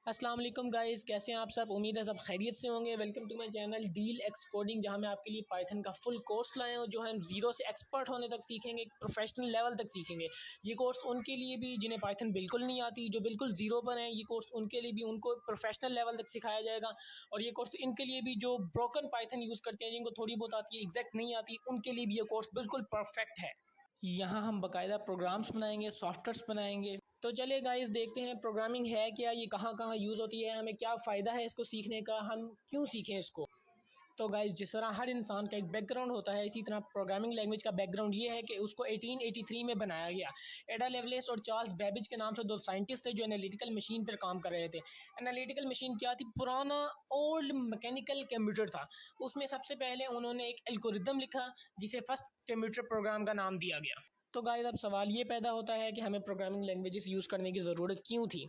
अस्सलाम वालेकुम गाइस, कैसे हैं आप सब। उम्मीद है सब खैरियत से होंगे। Welcome to my channel deal x coding, जहां मैं आपके लिए पाइथन का फुल कोर्स लाया हूं जो हम जीरो से एक्सपर्ट होने तक सीखेंगे, प्रोफेशनल लेवल तक सीखेंगे। ये कोर्स उनके लिए भी जिन्हें पाइथन बिल्कुल नहीं आती, जो बिल्कुल जीरो पर हैं। ये कोर्स उनके लिए भी, उनको प्रोफेशनल लेवल तक सिखाया जाएगा। और ये कोर्स इनके लिए भी जो ब्रोकन पाइथन यूज़ करते हैं, जिनको थोड़ी बहुत आती है, एग्जैक्ट नहीं आती, उनके लिए भी ये कोर्स बिल्कुल परफेक्ट है। यहाँ हम बाकायदा प्रोग्राम्स बनाएंगे, सॉफ्टवेयर्स बनाएंगे। तो चलिए गाइस, देखते हैं प्रोग्रामिंग है क्या, ये कहाँ कहाँ यूज़ होती है, हमें क्या फ़ायदा है इसको सीखने का, हम क्यों सीखें इसको। तो गाइस, जिस तरह हर इंसान का एक बैकग्राउंड होता है, इसी तरह प्रोग्रामिंग लैंग्वेज का बैकग्राउंड ये है कि उसको 1883 में बनाया गया। एडा लेवलेस और चार्ल्स बेबेज के नाम से दो साइंटिस्ट थे जो एनालिटिकल मशीन पर काम कर रहे थे। एनालिटिकल मशीन क्या थी? पुराना ओल्ड मैकेनिकल कंप्यूटर था। उसमें सबसे पहले उन्होंने एक एल्गोरिदम लिखा जिसे फर्स्ट कंप्यूटर प्रोग्राम का नाम दिया गया। तो गाइस, अब सवाल ये पैदा होता है कि हमें प्रोग्रामिंग लैंग्वेजेस यूज़ करने की ज़रूरत क्यों थी।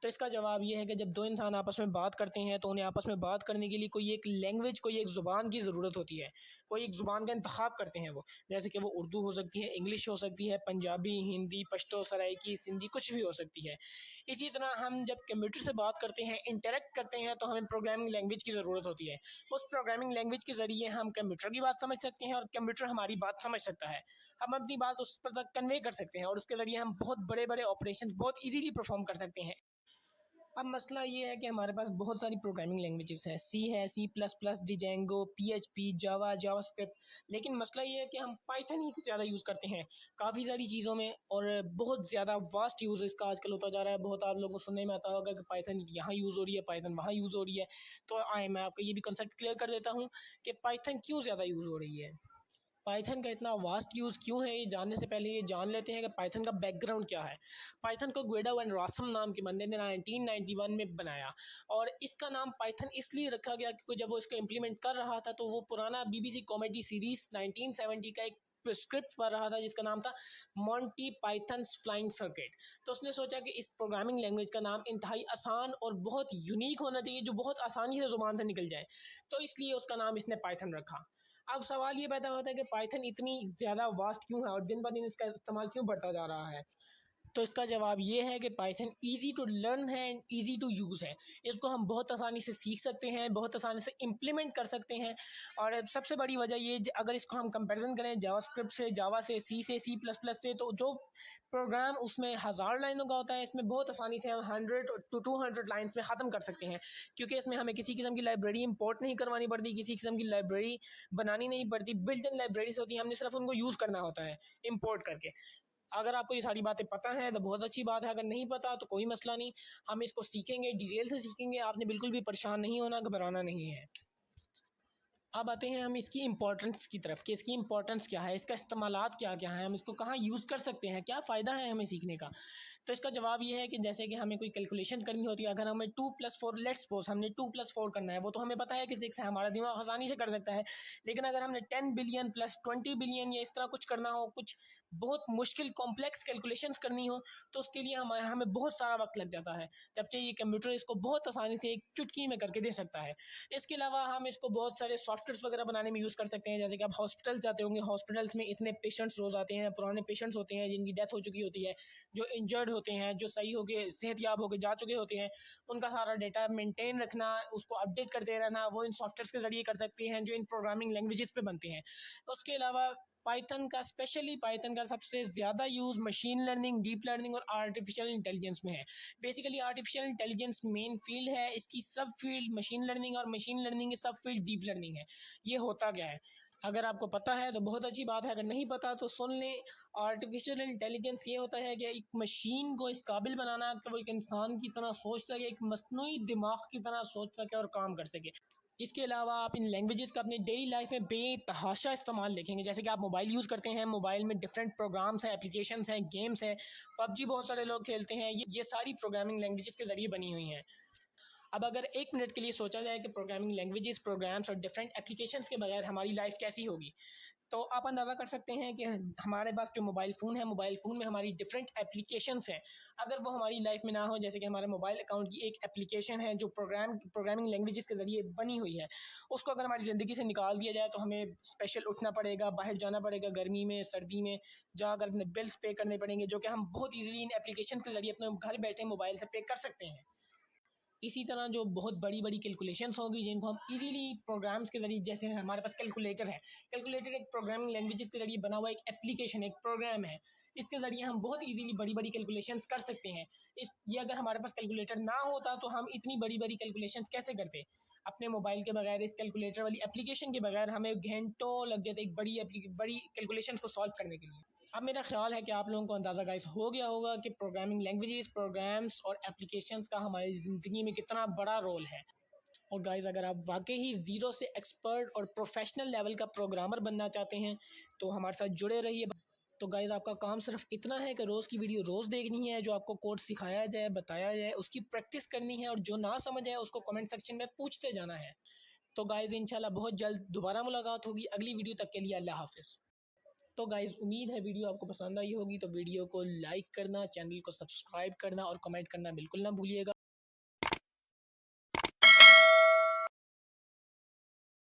तो इसका जवाब ये है कि जब दो इंसान आपस में बात करते हैं तो उन्हें आपस में बात करने के लिए कोई एक लैंग्वेज, कोई एक ज़ुबान की ज़रूरत होती है। कोई एक ज़ुबान का इंतखाब करते हैं वो, जैसे कि वो उर्दू हो सकती है, इंग्लिश हो सकती है, पंजाबी, हिंदी, पश्तो, सराइकी, सिंधी, कुछ भी हो सकती है। इसी तरह हम जब कंप्यूटर से बात करते हैं, इंटरेक्ट करते हैं, तो हमें प्रोग्रामिंग लैंग्वेज की ज़रूरत होती है। उस प्रोग्रामिंग लैंग्वेज के ज़रिए हम कंप्यूटर की बात समझ सकते हैं और कंप्यूटर हमारी बात समझ सकता है। हम अपनी बात उस पर तक कन्वे कर सकते हैं और उसके ज़रिए हम बहुत बड़े बड़े ऑपरेशन बहुत ईजीली परफॉर्म कर सकते हैं। अब मसला ये है कि हमारे पास बहुत सारी प्रोग्रामिंग लैंग्वेजेस हैं। सी है, C plus plus, Django, PHP, Java, JavaScript. लेकिन मसला ये है कि हम पाइथन ही कुछ ज़्यादा यूज़ करते हैं काफ़ी सारी चीज़ों में, और बहुत ज़्यादा वास्ट यूज़ इसका आजकल होता जा रहा है। बहुत आप लोगों को सुनने में आता होगा कि पाइथन यहाँ यूज़ हो रही है, पाइथन वहाँ यूज़ हो रही है। तो मैं आपको ये भी कंसेप्ट क्लियर कर देता हूँ कि पाइथन क्यों ज़्यादा यूज़ हो रही है। पाइथन का इतना वास्ट यूज़ क्यों है, ये जानने से पहले ये जान लेते हैं कि पाइथन का बैकग्राउंड क्या है। पाइथन को ग्वेडो एंड रासम नाम के बंदे ने 1991 में बनाया, और इसका नाम पाइथन इसलिए रखा गया क्योंकि जब वो इसको इम्प्लीमेंट कर रहा था तो वो पुराना बीबीसी कॉमेडी सीरीज 1970 का एक स्क्रिप्ट पढ़ रहा था जिसका नाम था मॉन्टी पाइथन्स फ्लाइंग सर्किट। तो उसने सोचा कि इस प्रोग्रामिंग लैंग्वेज का नाम इंतहाई आसान और बहुत यूनिक होना चाहिए, जो बहुत आसानी से ज़ुबान से निकल जाए। तो इसलिए उसका नाम इसने पाइथन रखा। अब सवाल ये पैदा होता है कि पाइथन इतनी ज़्यादा वास्ट क्यों है और दिन ब दिन इसका इस्तेमाल क्यों बढ़ता जा रहा है। तो इसका जवाब ये है कि पाइथन ईज़ी टू लर्न है एंड ईज़ी टू यूज़ है। इसको हम बहुत आसानी से सीख सकते हैं, बहुत आसानी से इम्प्लीमेंट कर सकते हैं। और सबसे बड़ी वजह ये, अगर इसको हम कंपैरिजन करें जावास्क्रिप्ट से, जावा से, सी प्लस प्लस से, तो जो प्रोग्राम उसमें 1000 लाइनों का होता है, इसमें बहुत आसानी से हम 100 टू 200 लाइन्स में ख़त्म कर सकते हैं। क्योंकि इसमें हमें किसी किस्म की लाइब्रेरी इंपोर्ट नहीं करवानी पड़ती, किसी किस्म की लाइब्रेरी बनानी नहीं पड़ती। बिल्ट इन लाइब्रेरीज होती हैं, हमने सिर्फ उनको यूज़ करना होता है इम्पोर्ट करके। अगर आपको ये सारी बातें पता हैं तो बहुत अच्छी बात है, अगर नहीं पता तो कोई मसला नहीं। हम इसको सीखेंगे, डिटेल से सीखेंगे। आपने बिल्कुल भी परेशान नहीं होना, घबराना नहीं है। अब आते हैं हम इसकी इंपॉर्टेंस की तरफ कि इसकी इंपॉर्टेंस क्या है, इसका इस्तेमालात क्या क्या है, हम इसको कहाँ यूज़ कर सकते हैं, क्या फ़ायदा है हमें सीखने का। तो इसका जवाब ये है कि जैसे कि हमें कोई कैलकुलेशन करनी होती है, अगर हमें 2+4, लेट्स सपोज हमने 2+4 करना है, वो तो हमें पता है कि 6 है, हमारा दिमाग आसानी से कर सकता है। लेकिन अगर हमने 10 बिलियन प्लस 20 बिलियन या इस तरह कुछ करना हो, कुछ बहुत मुश्किल कॉम्प्लेक्स कैलकुलेशंस करनी हो, तो उसके लिए हमें बहुत सारा वक्त लग जाता है, जबकि ये कंप्यूटर इसको बहुत आसानी से एक चुटकी में करके दे सकता है। इसके अलावा हम इसको बहुत सारे सॉफ्टवेयर्स वगैरह बनाने में यूज़ कर सकते हैं। जैसे कि आप हॉस्पिटल्स जाते होंगे, हॉस्पिटल्स में इतने पेशेंट्स रोज़ आते हैं, पुराने पेशेंट्स होते हैं जिनकी डेथ हो चुकी होती है, जो इंजर्ड होते हैं, जो सही होके सेहतयाब होकर जा चुके होते हैं, उनका सारा डेटा मेंटेन रखना, उसको अपडेट करते रहना, वो इन सॉफ्टवेयर्स के ज़रिए कर सकते हैं जो इन प्रोग्रामिंग लैंग्वेजेस पे बनते हैं। उसके अलावा पाइथन का सबसे ज़्यादा use machine learning, deep learning और आर्टिफिशियल इंटेलिजेंस में है। Basically artificial intelligence main field है, इसकी सब फील्ड मशीन लर्निंग, और मशीन लर्निंग की सब फील्ड डीप लर्निंग है। ये होता क्या है, अगर आपको पता है तो बहुत अच्छी बात है, अगर नहीं पता तो सुन लें। आर्टिफिशियल इंटेलिजेंस ये होता है कि एक मशीन को इस काबिल बनाना कि वो एक इंसान की तरह सोच सके, एक मस्नूई दिमाग की तरह सोच सके और काम कर सके। इसके अलावा आप इन लैंग्वेजेस का अपनी डेली लाइफ में बेतहाशा इस्तेमाल देखेंगे। जैसे कि आप मोबाइल यूज़ करते हैं, मोबाइल में डिफरेंट प्रोग्राम्स हैं, एप्लीकेशंस हैं, गेम्स हैं, पबजी बहुत सारे लोग खेलते हैं। ये सारी प्रोग्रामिंग लैंग्वेजेस के ज़रिए बनी हुई हैं। अब अगर एक मिनट के लिए सोचा जाए कि प्रोग्रामिंग लैंग्वेजेस, प्रोग्राम्स और डिफरेंट एप्लीकेशंस के बगैर हमारी लाइफ कैसी होगी, तो आप अंदाज़ा कर सकते हैं कि हमारे पास जो मोबाइल फ़ोन है, मोबाइल फ़ोन में हमारी डिफरेंट एप्लीकेशंस हैं। अगर वो हमारी लाइफ में ना हो, जैसे कि हमारे मोबाइल अकाउंट की एक एप्लीकेशन है जो प्रोग्रामिंग लैंग्वेजेस के ज़रिए बनी हुई है, उसको अगर हमारी ज़िंदगी से निकाल दिया जाए तो हमें स्पेशल उठना पड़ेगा, बाहर जाना पड़ेगा, गर्मी में, सर्दी में जाकर अपने बिल्स पे करने पड़ेंगे, जो कि हम बहुत ईज़िली इन एप्लीकेशन के ज़रिए अपने घर बैठे मोबाइल से पे कर सकते हैं। इसी तरह जो बहुत बड़ी बड़ी कैलकुलेशंस होगी जिनको हम इजीली प्रोग्राम्स के जरिए, जैसे हमारे पास कैलकुलेटर है, कैलकुलेटर एक प्रोग्रामिंग लैंग्वेजेस के जरिए बना हुआ एक एप्लीकेशन, एक प्रोग्राम है। इसके जरिए हम बहुत इजीली बड़ी बड़ी कैलकुलेशंस कर सकते हैं। ये अगर हमारे पास कैलकुलेटर ना होता तो हम इतनी बड़ी बड़ी कैलकुलेशंस कैसे करते? अपने मोबाइल के बगैर, इस कैलकुलेटर वाली एप्लीकेशन के बगैर हमें घंटों लग जाते एक बड़ी कैलकुलेशंस को सॉल्व करने के लिए। अब मेरा ख्याल है कि आप लोगों को अंदाज़ा गाइस हो गया होगा कि प्रोग्रामिंग लैंग्वेजेस, प्रोग्राम्स और एप्लीकेशंस का हमारी ज़िंदगी में कितना बड़ा रोल है। और गाइस अगर आप वाकई ही ज़ीरो से एक्सपर्ट और प्रोफेशनल लेवल का प्रोग्रामर बनना चाहते हैं तो हमारे साथ जुड़े रहिए। तो गाइस आपका काम सिर्फ इतना है कि रोज़ की वीडियो रोज़ देखनी है, जो आपको कोड सिखाया जाए, बताया जाए, उसकी प्रैक्टिस करनी है और जो ना समझ आए उसको कमेंट सेक्शन में पूछते जाना है। तो गाइस इंशाल्लाह बहुत जल्द दोबारा मुलाकात होगी अगली वीडियो, तक के लिए अल्लाह हाफिज़। तो गाइज़ उम्मीद है वीडियो आपको पसंद आई होगी, तो वीडियो को लाइक करना, चैनल को सब्सक्राइब करना और कमेंट करना बिल्कुल ना भूलिएगा।